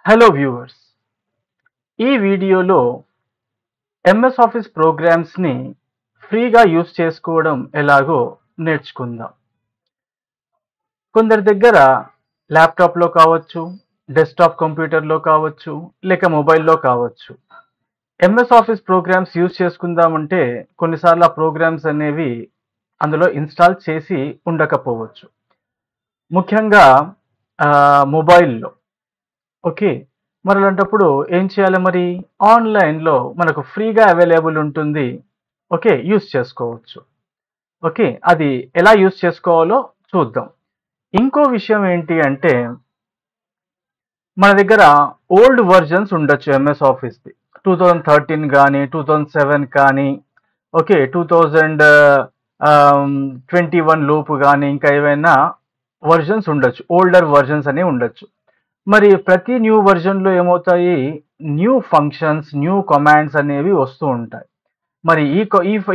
Hello viewers, ఈ వీడియోలో MS office ప్రోగ్రామ్స్ని ఫ్రీగా యూజ్ చేసుకోవడం ఎలాగో నేర్చుకుందాం. కొందరి దగ్గర ల్యాప్టాప్లో కావచ్చు, డెస్క్టాప్ కంప్యూటర్లో కావచ్చు, లేక మొబైల్లో కావచ్చు. ఎంఎస్ ఆఫీస్ ప్రోగ్రామ్స్ యూజ్ చేసుకుందామంటే కొన్నిసార్లు ఆ ప్రోగ్రామ్స్ అనేవి అందులో ఇన్స్టాల్ చేసి ఉండకపోవచ్చు. ముఖ్యంగా మొబైల్లో. ఓకే. మరి అలాంటప్పుడు ఏం చేయాలి మరి? ఆన్‌లైన్‌లో మనకు ఫ్రీగా అవైలబుల్ ఉంటుంది. ఓకే. యూజ్ చేసుకోవచ్చు. ఓకే. అది ఎలా యూజ్ చేసుకోవాలో చూద్దాం. ఇంకో విషయం ఏంటి అంటే, మన దగ్గర ఓల్డ్ వెర్షన్స్ ఉండొచ్చు ఎంఎస్ ఆఫీస్‌ది. 2013 గానీ, 2007 కానీ, ఓకే. 2021 లోపు గానీ, ఇంకా ఏవైనా వెర్షన్స్ ఉండొచ్చు. ఓల్డర్ వెర్షన్స్ అనేవి ఉండొచ్చు. మరి ప్రతి న్యూ వెర్షన్‌లో ఏమవుతాయి? న్యూ ఫంక్షన్స్, న్యూ కమాండ్స్ అనేవి వస్తూ ఉంటాయి. మరి ఈ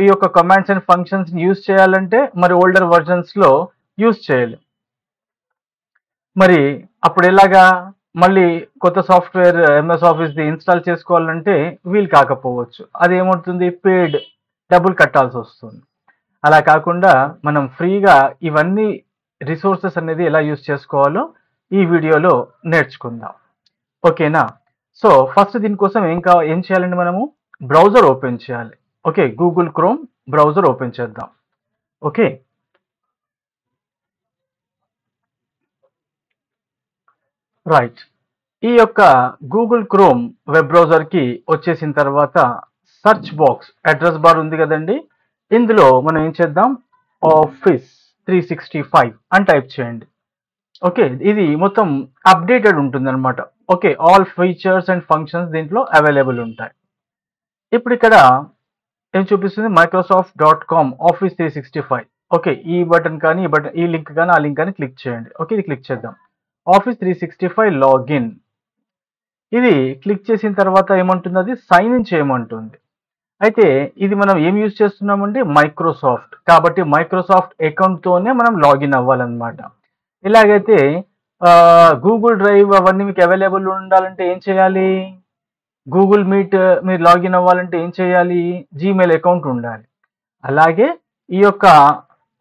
యొక్క కమాండ్స్ అండ్ ఫంక్షన్స్‌ని యూజ్ చేయాలంటే మరి ఓల్డర్ వెర్షన్స్‌లో యూజ్ చేయలేం. మరి అప్పుడెలాగా? మళ్ళీ కొత్త సాఫ్ట్‌వేర్ ఎంఎస్ ఆఫీస్‌ది ఇన్‌స్టాల్ చేసుకోవాలంటే వీలు కాకపోవచ్చు. అదేమవుతుంది? డబ్బులు కట్టాల్సొస్తుంది. అలా కాకుండా మనం ఫ్రీగా ఇవన్నీ రిసోర్సెస్ అనేది ఎలా యూజ్ చేసుకోవాలో ఈ వీడియోలో నేర్చుకుందాం. ఓకేనా? సో, ఫస్ట్ దీనికోసం ఏం చేయాలండి మనము? బ్రౌజర్ ఓపెన్ చేయాలి. Okay. Google chrome browser open చేద్దాం. ఓకే. రైట్. ఈ యొక్క గూగుల్ క్రోమ్ వెబ్ బ్రౌజర్‌కి వచ్చేసిన తర్వాత సెర్చ్ బాక్స్ అడ్రెస్ బార్ ఉంది కదండీ! ఇందులో మనం ఏం చేద్దాం? ఆఫీస్ 365 అని టైప్ చేయండి. ఓకే. ఇది మొత్తం అప్‌డేటెడ్ ఉంటుందన్నమాట. Okay. All features and functions దీంట్లో అవైలబుల్ ఉంటాయి. ఇప్పుడిక్కడ ఏం చూపిస్తుంది? మైక్రోసాఫ్ట్.కామ్ ఆఫీస్ 365. ఓకే. ఈ బటన్ కానీ, ఈ లింక్ కానీ, ఆ లింక్ కానీ క్లిక్ చేయండి. ఓకే. ఇది క్లిక్ చేద్దాం. Office 365 login. ఇది క్లిక్ చేసిన తర్వాత ఏమంటుంది? సైన్ ఇన్ చేయమంటుంది. అయితే ఇది మనం ఏం యూజ్ చేస్తున్నామంటే మైక్రోసాఫ్ట్. కాబట్టి మైక్రోసాఫ్ట్ అకౌంట్‌తోనే మనం లాగిన్ అవ్వాలన్నమాట. ఇలాగైతే గూగుల్ డ్రైవ్ అవన్నీ మీకు అవైలబుల్ ఉండాలంటే ఏం చేయాలి? గూగుల్ మీట్ మీరు లాగిన్ అవ్వాలంటే ఏం చేయాలి? జీమెయిల్ అకౌంట్ ఉండాలి. అలాగే ఈ యొక్క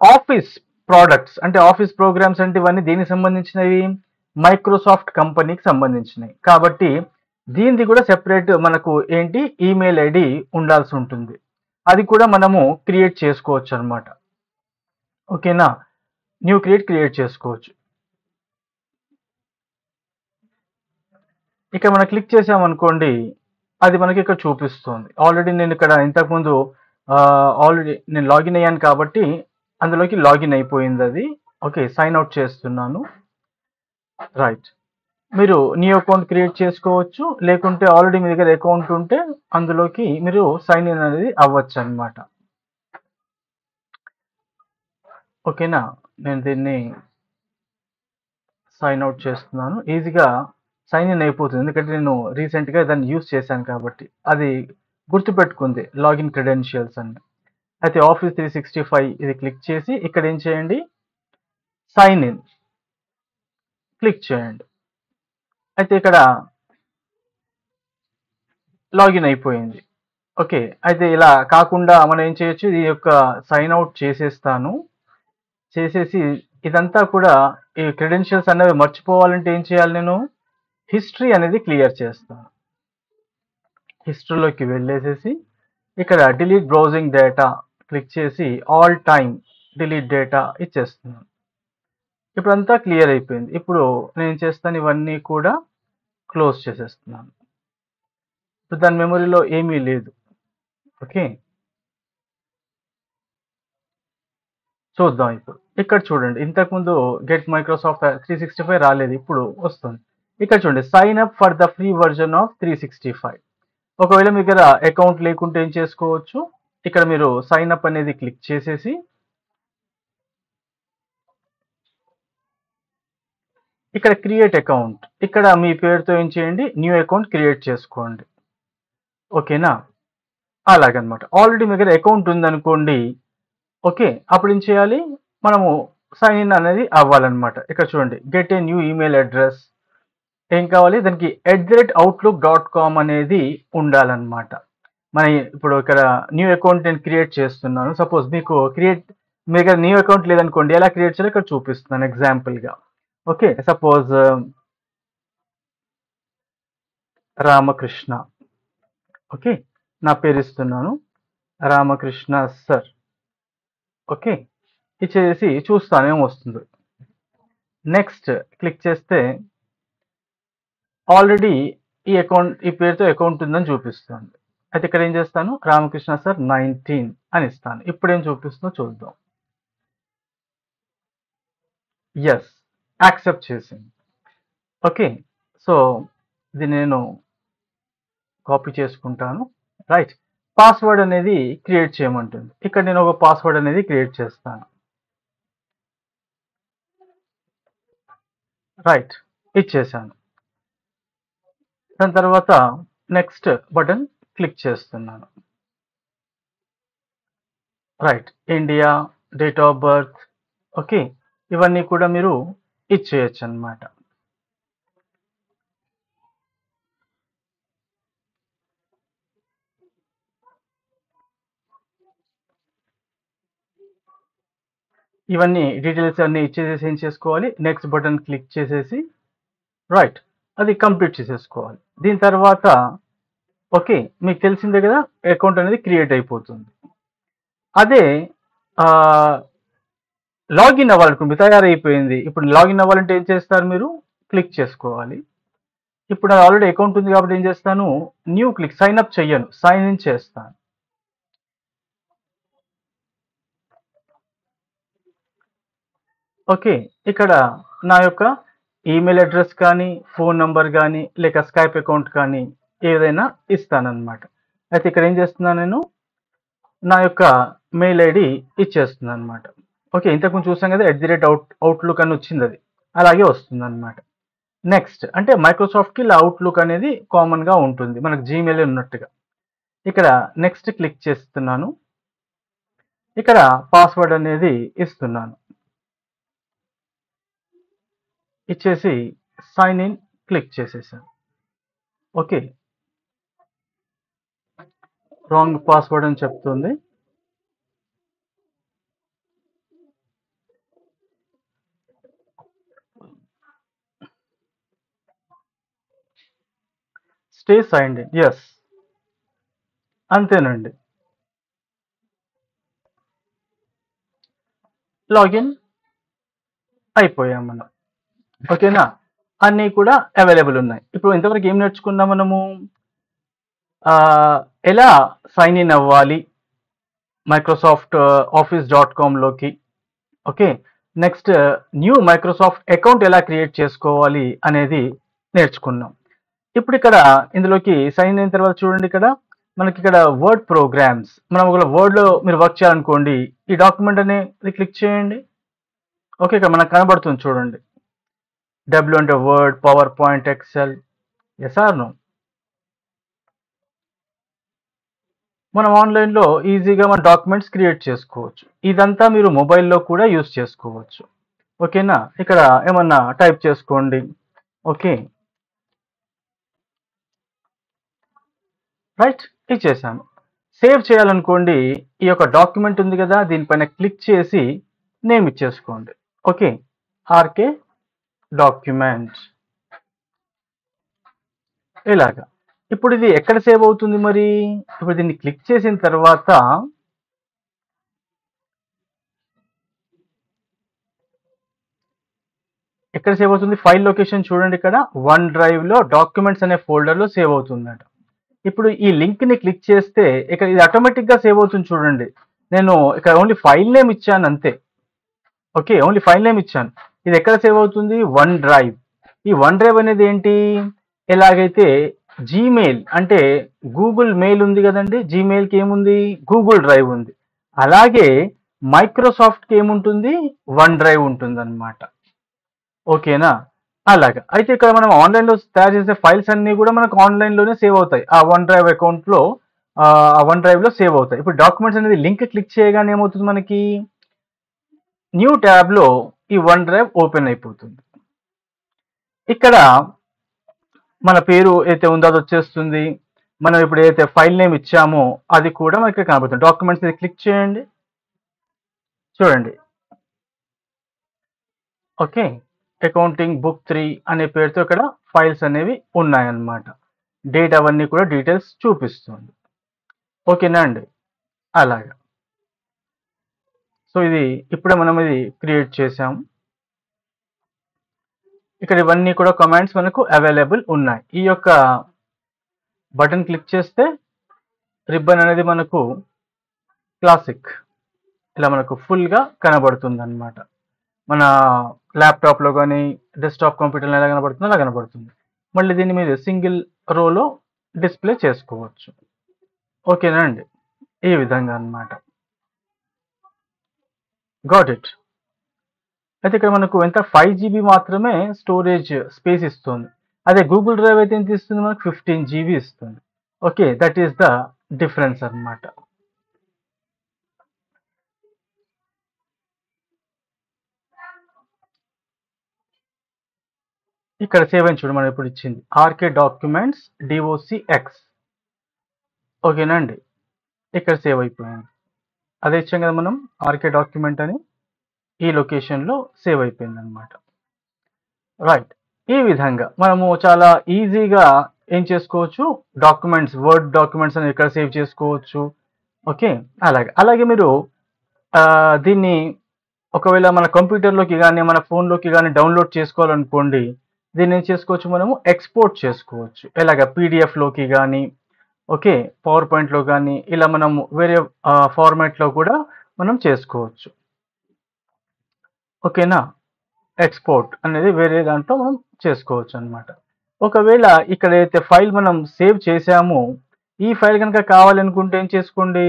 ఆఫీస్ ప్రొడక్ట్స్ అంటే ఆఫీస్ ప్రోగ్రామ్స్ అంటే ఇవన్నీ దేనికి సంబంధించినవి? మైక్రోసాఫ్ట్ కంపెనీకి సంబంధించినవి. కాబట్టి దీనిది కూడా సెపరేట్ మనకు ఏంటి? ఈమెయిల్ ఐడి ఉండాల్సి ఉంటుంది. అది కూడా మనము క్రియేట్ చేసుకోవచ్చు అన్నమాట. ఓకేనా? క్రియేట్ చేసుకోవచ్చు. ఇక్కడ మనం క్లిక్ చేసామనుకోండి, అది మనకి ఇక్కడ చూపిస్తుంది. ఆల్రెడీ నేను ఇక్కడ ఇంతకుముందు ఆల్రెడీ నేను లాగిన్ అయ్యాను కాబట్టి అందులోకి లాగిన్ అయిపోయింది అది. ఓకే. సైన్ అవుట్ చేస్తున్నాను. రైట్. మీరు న్యూ అకౌంట్ క్రియేట్ చేసుకోవచ్చు. లేకుంటే ఆల్రెడీ మీ దగ్గర అకౌంట్ ఉంటే అందులోకి మీరు సైన్ ఇన్ అనేది అవ్వచ్చనమాట. ఓకేనా? నేను దీన్ని సైన్ అవుట్ చేస్తున్నాను. ఈజీగా సైన్ ఇన్ అయిపోతుంది. ఎందుకంటే నేను రీసెంట్‌గా దాన్ని యూజ్ చేశాను కాబట్టి. అది గుర్తుపెట్టుకుంది లాగిన్ క్రెడెన్షియల్స్ అని. అయితే ఆఫీస్ 365 ఇది క్లిక్ చేసి ఇక్కడ ఏం చేయండి? సైన్ ఇన్ క్లిక్ చేయండి. అయితే ఇక్కడ లాగిన్ అయిపోయింది. ఓకే. అయితే ఇలా కాకుండా మనం ఏం చేయొచ్చు? ఈ యొక్క సైన్ అవుట్ చేసేస్తాను. చేసేసి ఇదంతా కూడా ఈ క్రెడెన్షియల్స్ అనేవి మర్చిపోవాలంటే ఏం చేయాలి నేను? హిస్టరీ అనేది క్లియర్ చేస్తాను. హిస్టరీలోకి వెళ్ళేసేసి ఇక్కడ డిలీట్ బ్రౌజింగ్ డేటా క్లిక్ చేసి ఆల్ టైమ్ డిలీట్ డేటా ఇచ్చేస్తున్నాను. ఇప్పుడంతా క్లియర్ అయిపోయింది. ఇప్పుడు నేను చేస్తాను ఇవన్నీ కూడా క్లోజ్ చేసేస్తున్నాను. ఇప్పుడు దాని మెమరీలో ఏమీ లేదు. ఓకే. చూద్దాం ఇప్పుడు. ఇక్కడ చూడండి ఇంతకుముందు గెట్ మైక్రోసాఫ్ట్ 365 రాలేదు. ఇప్పుడు వస్తుంది. ఇక్కడ చూడండి sign up for the free version of 365. ఒకవేళ మీ దగ్గర అకౌంట్ లేకుంటే ఏం చేసుకోవచ్చు? ఇక్కడ మీరు సైన్ అప్ అనేది క్లిక్ చేసేసి ఇక్కడ క్రియేట్ అకౌంట్. ఇక్కడ మీ పేరుతో ఏం చేయండి? న్యూ అకౌంట్ క్రియేట్ చేసుకోండి. ఓకేనా? అలాగనమాట. ఆల్రెడీ మీ దగ్గర అకౌంట్ ఉందనుకోండి. ఓకే. అప్పుడు ఏం చేయాలి? మనము సైన్ ఇన్ అనేది అవ్వాలన్నమాట. ఇక్కడ చూడండి get a new email address. ఏం కావాలి, దానికి @outlook.com అనేది ఉండాలన్నమాట. మన ఇప్పుడు ఇక్కడ న్యూ అకౌంట్ నేను క్రియేట్ చేస్తున్నాను. సపోజ్ మీకు మీ దగ్గర న్యూ అకౌంట్ లేదనుకోండి, ఎలా క్రియేట్ చేయాలో ఇక్కడ చూపిస్తున్నాను ఎగ్జాంపుల్గా. Okay, suppose Ramakrishna. ఓకే, నా పేరు ఇస్తున్నాను, రామకృష్ణ సార్. ఓకే, ఇచ్చేసి చూస్తాను ఏమొస్తుందో. నెక్స్ట్ క్లిక్ చేస్తే ఆల్రెడీ ఈ పేరుతో అకౌంట్ ఉందని చూపిస్తుంది. అయితే ఇక్కడ ఏం చేస్తాను, రామకృష్ణ సార్ 19 అని ఇస్తాను. ఇప్పుడు ఏం చూపిస్తుందో చూద్దాం. ఎస్, యాక్సెప్ట్ చేసింది. ఓకే, సో ఇది నేను కాపీ చేసుకుంటాను. రైట్, పాస్వర్డ్ అనేది క్రియేట్ చేయమంటుంది. ఇక్కడ నేను ఒక పాస్వర్డ్ అనేది క్రియేట్ చేస్తాను. రైట్, ఇచ్చేసాను. దాని తర్వాత నెక్స్ట్ బటన్ క్లిక్ చేస్తున్నాను. Right, India, date of birth, okay, ఇవన్నీ కూడా మీరు ఇచ్చేయచ్చు అన్నమాట. ఇవన్నీ డీటెయిల్స్ అన్ని ఇచ్చేసేసి ఏం చేసుకోవాలి, నెక్స్ట్ బటన్ క్లిక్ చేసేసి రైట్ అది కంప్లీట్ చేసేసుకోవాలి. దీని తర్వాత ఓకే, మీకు తెలిసిందే కదా, అకౌంట్ అనేది క్రియేట్ అయిపోతుంది. అదే లాగిన్ అవ్వాలనుకుంటే తయారైపోయింది. ఇప్పుడు లాగిన్ అవ్వాలంటే ఏం చేస్తారు, మీరు క్లిక్ చేసుకోవాలి. ఇప్పుడు నాకు ఆల్రెడీ అకౌంట్ ఉంది కాబట్టి ఏం చేస్తాను, న్యూ క్లిక్, సైన్ అప్ చెయ్యను, సైన్ ఇన్ చేస్తాను. ఓకే, ఇక్కడ నా యొక్క ఈమెయిల్ అడ్రస్ కానీ, ఫోన్ నంబర్ కానీ, లేక స్కైప్ అకౌంట్ కానీ ఏదైనా ఇస్తానన్నమాట. అయితే ఇక్కడ ఏం చేస్తున్నాను, నేను నా యొక్క మెయిల్ ఐడి ఇచ్చేస్తున్నాను అనమాట. ఓకే, ఇంతకుముందు చూసాం కదా, @outlook అని వచ్చింది, అది అలాగే వస్తుంది అనమాట. నెక్స్ట్ అంటే మైక్రోసాఫ్ట్కి ఇలా అవుట్లుక్ అనేది కామన్గా ఉంటుంది, మనకు జీమెయిల్ ఉన్నట్టుగా. ఇక్కడ నెక్స్ట్ క్లిక్ చేస్తున్నాను. ఇక్కడ పాస్వర్డ్ అనేది ఇస్తున్నాను. ఇచ్చేసి సైన్ ఇన్ క్లిక్ చేసేసాను. ఓకే, రాంగ్ పాస్వర్డ్ అని చెప్తుంది. స్టే సైన్డ్ ఇన్, ఎస్, అంతేనండి. లాగిన్ అయిపోయాం మనం. ఓకేనా, అన్నీ కూడా అవైలబుల్ ఉన్నాయి. ఇప్పుడు ఇంతవరకు ఏం నేర్చుకున్నాం మనము, ఎలా సైన్ ఇన్ అవ్వాలి మైక్రోసాఫ్ట్ ఆఫీస్.com లోకి. Okay, next new Microsoft account ఎలా క్రియేట్ చేసుకోవాలి అనేది నేర్చుకున్నాం. ఇప్పుడు ఇక్కడ ఇందులోకి సైన్ ఇన్ అయిన తర్వాత చూడండి, ఇక్కడ మనకి ఇక్కడ వర్డ్ ప్రోగ్రామ్స్, మనం ఒక వర్డ్లో మీరు వర్క్ చేయాలనుకోండి, ఈ డాక్యుమెంట్ అనేది క్లిక్ చేయండి. ఓకే, ఇక్కడ మనకు కనబడుతుంది చూడండి, డబ్ల్యూ అంటే వర్డ్, పవర్ పాయింట్, ఎక్సెల్, ఎస్ ఆర్ నో. మనం ఆన్లైన్లో ఈజీగా మన డాక్యుమెంట్స్ క్రియేట్ చేసుకోవచ్చు. ఇదంతా మీరు మొబైల్లో కూడా యూస్ చేసుకోవచ్చు. ఓకేనా, ఇక్కడ ఏమన్నా టైప్ చేసుకోండి. ఓకే, రైట్, ఇచ్చేసాను. సేవ్ చేయాలనుకోండి, ఈ యొక్క డాక్యుమెంట్ ఉంది కదా, దీనిపైన క్లిక్ చేసి నేమ్ ఇచ్చేసుకోండి. ఓకే, ఆర్కే డాక్యుమెంట్, ఇలాగా. ఇప్పుడు ఇది ఎక్కడ సేవ్ అవుతుంది మరి, ఇప్పుడు దీన్ని క్లిక్ చేసిన తర్వాత ఎక్కడ సేవ్ అవుతుంది, ఫైల్ లొకేషన్ చూడండి, ఇక్కడ వన్ డ్రైవ్లో డాక్యుమెంట్స్ అనే ఫోల్డర్లో సేవ్ అవుతుందట. ఇప్పుడు ఈ లింక్ని క్లిక్ చేస్తే ఇక్కడ ఇది ఆటోమేటిక్గా సేవ్ అవుతుంది చూడండి. నేను ఇక్కడ ఓన్లీ ఫైల్ నేమ్ ఇచ్చాను అంతే. ఓకే, ఓన్లీ ఫైల్ నేమ్ ఇచ్చాను. ఇది ఎక్కడ సేవ్ అవుతుంది, వన్ డ్రైవ్. ఈ వన్ డ్రైవ్ అనేది ఏంటి, ఎలాగైతే జీమెయిల్ అంటే గూగుల్ మెయిల్ ఉంది కదండి, జీమెయిల్కి ఏముంది, గూగుల్ డ్రైవ్ ఉంది. అలాగే మైక్రోసాఫ్ట్కి ఏముంటుంది, వన్ డ్రైవ్ ఉంటుంది అనమాట. ఓకేనా, అలాగా. అయితే ఇక్కడ మనం ఆన్లైన్లో తయారు చేసే ఫైల్స్ అన్నీ కూడా మనకు ఆన్లైన్లోనే సేవ్ అవుతాయి, ఆ వన్ డ్రైవ్ అకౌంట్లో, ఆ వన్ డ్రైవ్లో సేవ్ అవుతాయి. ఇప్పుడు డాక్యుమెంట్స్ అనేది లింక్ క్లిక్ చేయగానే ఏమవుతుంది, మనకి న్యూ ట్యాబ్లో ఈ వన్ డ్రైవ్ ఓపెన్ అయిపోతుంది. ఇక్కడ మన పేరు అయితే ఉందో అది వచ్చేస్తుంది. మనం ఇప్పుడు ఏదైతే ఫైల్ నేమ్ ఇచ్చామో అది కూడా మనకి కనబడుతుంది. డాక్యుమెంట్స్ మీద క్లిక్ చేయండి. చూడండి. ఓకే. అకౌంటింగ్ బుక్ 3 అనే పేరుతో ఇక్కడ ఫైల్స్ అనేవి ఉన్నాయన్నమాట. డేట్ అవన్నీ కూడా డీటెయిల్స్ చూపిస్తుంది. ఓకేనా అండి? అలాగా. సో ఇది ఇప్పుడే మనం ఇది క్రియేట్ చేసాం. ఇక్కడ ఇవన్నీ కూడా కమాండ్స్ మనకు అవైలబుల్ ఉన్నాయి. ఈ యొక్క బటన్ క్లిక్ చేస్తే రిబ్బన్ అనేది మనకు క్లాసిక్ ఇలా మనకు ఫుల్గా కనబడుతుంది అనమాట. మన ల్యాప్టాప్లో కానీ డెస్క్టాప్ కంప్యూటర్లో ఎలా కనబడుతుందో అలా కనబడుతుంది. మళ్ళీ దీన్ని మీరు సింగిల్ రోలో డిస్ప్లే చేసుకోవచ్చు. ఓకేనా అండి? ఈ విధంగా అన్నమాట. Got it. అయితే ఇక్కడ మనకు ఎంత 5 GB మాత్రమే స్టోరేజ్ స్పేస్ ఇస్తుంది. అదే గూగుల్ డ్రైవ్ అయితే ఎంత ఇస్తుంది మనకు 15 GB ఇస్తుంది. Okay, that is the difference అన్నమాట. ఇక్కడ సేవ్ అని చూడండి, మనం ఇప్పుడు ఇచ్చింది ఆర్కే డాక్యుమెంట్స్ DOCX. ఓకేనా అండి? ఇక్కడ సేవ్ అయిపోయింది. అదే ఇచ్చాం కదా మనం ఆర్కే డాక్యుమెంట్ అని, ఈ లొకేషన్లో సేవ్ అయిపోయింది అనమాట. రైట్. ఈ విధంగా మనము చాలా ఈజీగా ఏం చేసుకోవచ్చు, డాక్యుమెంట్స్, వర్డ్ డాక్యుమెంట్స్ అని ఇక్కడ సేవ్ చేసుకోవచ్చు. ఓకే, అలాగే మీరు దీన్ని ఒకవేళ మన కంప్యూటర్లోకి కానీ మన ఫోన్లోకి కానీ డౌన్లోడ్ చేసుకోవాలనుకోండి, దీన్ని ఏం చేసుకోవచ్చు, మనము ఎక్స్పోర్ట్ చేసుకోవచ్చు. ఎలాగ పీడిఎఫ్లోకి కానీ, ఓకే, పవర్ పాయింట్లో కానీ, ఇలా మనం వేరే ఫార్మాట్లో కూడా మనం చేసుకోవచ్చు. ఓకేనా? ఎక్స్పోర్ట్ అనేది వేరే దాంట్లో మనం చేసుకోవచ్చు అనమాట. ఒకవేళ ఇక్కడ అయితే ఫైల్ మనం సేవ్ చేసామో ఈ ఫైల్ కనుక కావాలనుకుంటే ఏం చేసుకోండి,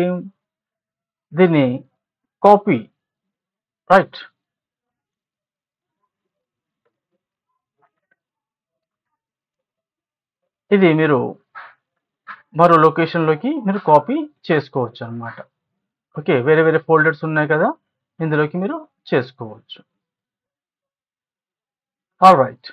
దీన్ని కాపీ. రైట్. ఇది మీరు మరో లొకేషన్లోకి మీరు కాపీ చేసుకోవచ్చు అనమాట. ఓకే, వేరే వేరే ఫోల్డర్స్ ఉన్నాయి కదా, ఇందులోకి మీరు చేసుకోవచ్చు. All right.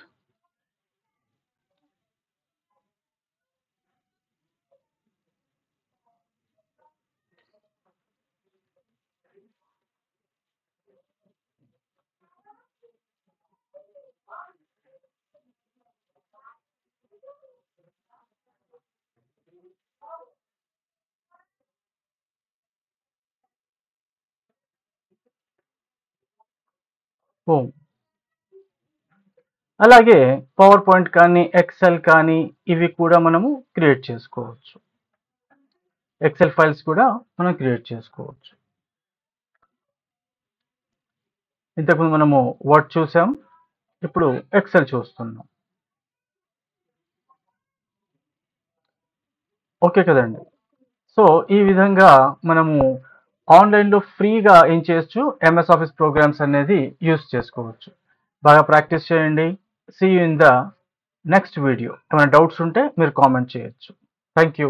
హోమ్. అలాగే పవర్ పాయింట్ కానీ ఎక్సెల్ కానీ ఇవి కూడా మనము క్రియేట్ చేసుకోవచ్చు. ఎక్సెల్ ఫైల్స్ కూడా మనం క్రియేట్ చేసుకోవచ్చు. ఇంతకుముందు మనము వర్డ్ చూసాం, ఇప్పుడు ఎక్సెల్ చూస్తున్నాం. ఓకే కదండి? సో ఈ విధంగా మనము ఆన్లైన్లో ఫ్రీగా ఏం చేయొచ్చు, MS ఆఫీస్ ప్రోగ్రామ్స్ అనేది యూస్ చేసుకోవచ్చు. బాగా ప్రాక్టీస్ చేయండి. See you in the next video. ఏమైనా డౌట్స్ ఉంటే మీరు కామెంట్ చేయొచ్చు. Thank you.